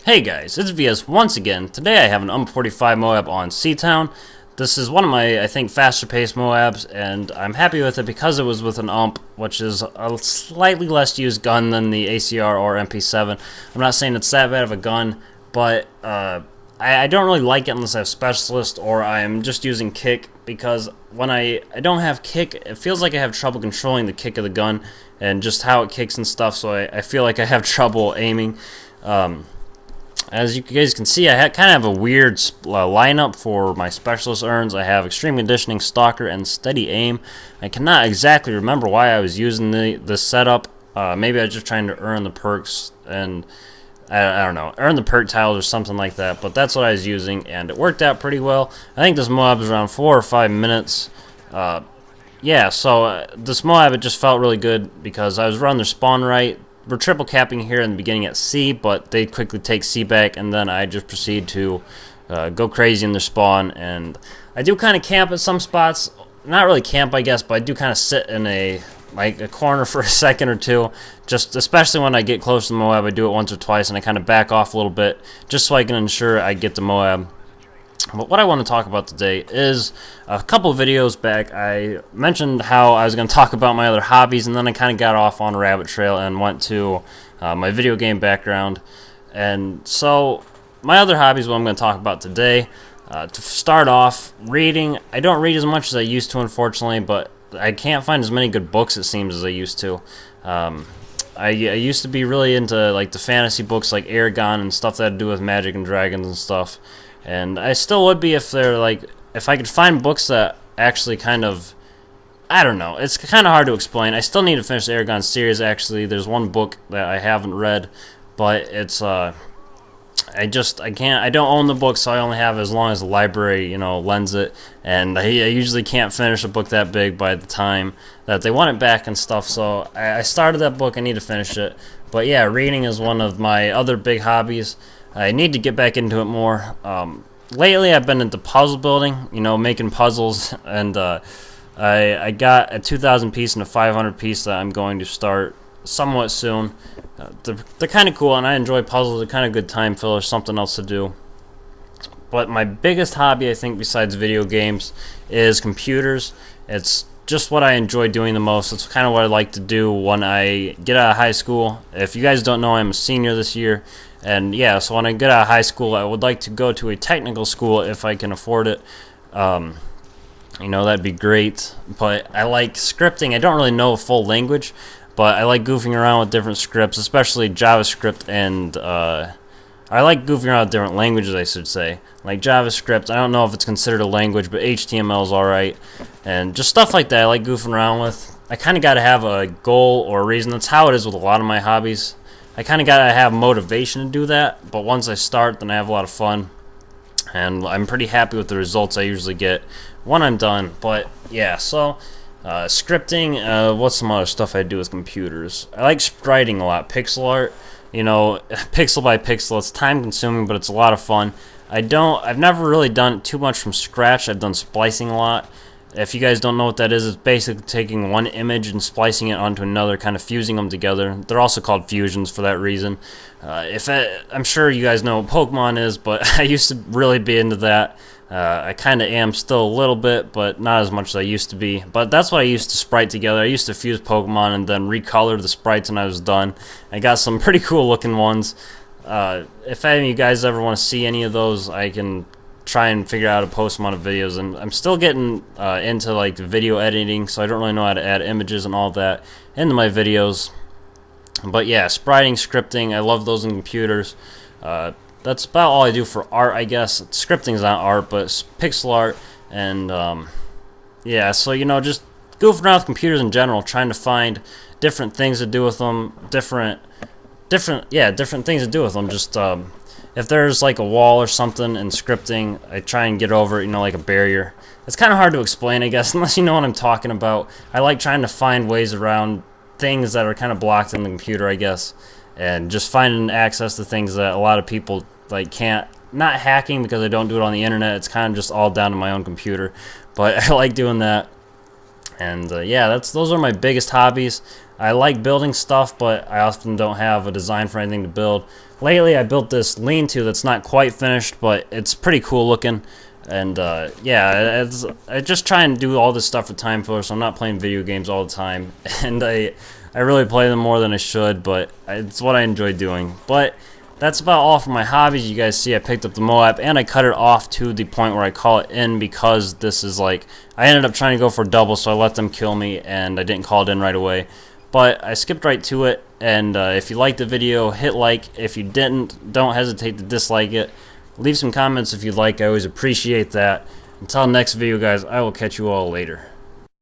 Hey guys, it's VS once again. Today I have an M.O.A.B MOAB on Seatown. This is one of my, I think, faster paced MOABs, and I'm happy with it because it was with an U.m.p, which is a slightly less used gun than the ACR or MP7. I'm not saying it's that bad of a gun, but I don't really like it unless I have specialist or I'm just using kick, because when I don't have kick, it feels like I have trouble controlling the kick of the gun and just how it kicks and stuff, so I feel like I have trouble aiming. As you guys can see, I kind of have a weird lineup for my specialist earns. I have extreme conditioning, stalker, and steady aim. I cannot exactly remember why I was using this setup. Maybe I was just trying to earn the perks and I don't know, earn the perk tiles or something like that. But that's what I was using, and it worked out pretty well. I think this MOAB is around 4 or 5 minutes. Yeah, so this MOAB, it just felt really good because I was running their spawn right. We're triple capping here in the beginning at C, but they quickly take C back, and then I just proceed to go crazy in their spawn. And I do kind of camp at some spots. Not really camp, I guess, but I do kind of sit in a corner for a second or two. Just especially when I get close to the MOAB, I do it once or twice, and I kind of back off a little bit just so I can ensure I get the MOAB. But what I want to talk about today is a couple of videos back I mentioned how I was going to talk about my other hobbies, and then I kind of got off on a rabbit trail and went to my video game background. And so my other hobbies, what I'm going to talk about today. To start off, reading. I don't read as much as I used to, unfortunately, but I can't find as many good books, it seems, as I used to. I used to be really into like the fantasy books like Aragon and stuff that had to do with magic and dragons and stuff. And I still would be if I could find books that actually kind of, I don't know, it's kind of hard to explain. I still need to finish the Aragon series, actually. There's one book that I haven't read, but it's, I don't own the book, so I only have as long as the library, lends it, and I usually can't finish a book that big by the time that they want it back and stuff, so I started that book. I need to finish it. But yeah, reading is one of my other big hobbies. I need to get back into it more. Lately, I've been into puzzle building, making puzzles, and I got a 2,000 piece and a 500 piece that I'm going to start somewhat soon. They're kind of cool, and I enjoy puzzles. They're kind of good time filler, something else to do. But my biggest hobby, I think, besides video games, is computers. It's just what I enjoy doing the most. It's kind of what I like to do when I get out of high school. If you guys don't know, I'm a senior this year. And yeah, so when I get out of high school, I would like to go to a technical school if I can afford it. That'd be great. But I like scripting. I don't really know a full language, but I like goofing around with different scripts, especially JavaScript, and I like goofing around with different languages, I should say. Like JavaScript, I don't know if it's considered a language, but HTML is alright. And just stuff like that I like goofing around with. I kind of got to have a goal or a reason. That's how it is with a lot of my hobbies. I kind of got to have motivation to do that, but once I start, then I have a lot of fun. And I'm pretty happy with the results I usually get when I'm done. But yeah, so scripting, what's some other stuff I do with computers? I like spriting a lot, pixel art, pixel by pixel. It's time consuming, but it's a lot of fun. I've never really done too much from scratch. I've done splicing a lot. If you guys don't know what that is, it's basically taking one image and splicing it onto another, kind of fusing them together. They're also called fusions for that reason. I'm sure you guys know what Pokemon is, but I used to really be into that. I kind of am still a little bit, but not as much as I used to be. But that's what I used to sprite together. I used to fuse Pokemon and then recolor the sprites when I was done. I got some pretty cool looking ones. If any of you guys ever want to see any of those, I can try and figure out how to post them on videos. And I'm still getting into like video editing, so I don't really know how to add images and all that into my videos. But yeah, spriting, scripting, I love those in computers. That's about all I do for art, I guess. Scripting's not art, but it's pixel art. And yeah, so just goofing around with computers in general, trying to find different things to do with them, different things to do with them. Just if there's like a wall or something in scripting, I try and get over it, like a barrier. It's kind of hard to explain, I guess, unless you know what I'm talking about. I like trying to find ways around things that are kind of blocked in the computer, I guess, and just finding access to things that a lot of people can't. Not hacking, because I don't do it on the internet. It's kind of just all down to my own computer, but I like doing that. And yeah, those are my biggest hobbies. I like building stuff, but I often don't have a design for anything to build. lately I built this lean-to that's not quite finished, but it's pretty cool looking. And yeah, I just try and do all this stuff for time filler, so I'm not playing video games all the time. And I really play them more than I should, but it's what I enjoy doing. But that's about all for my hobbies. You guys see I picked up the MOAB, and I cut it off to the point where I call it in, because this is like, I ended up trying to go for a double, so I let them kill me, and I didn't call it in right away. But I skipped right to it, and if you liked the video, hit like. If you didn't, don't hesitate to dislike it. Leave some comments if you'd like. I always appreciate that. Until next video, guys, I will catch you all later.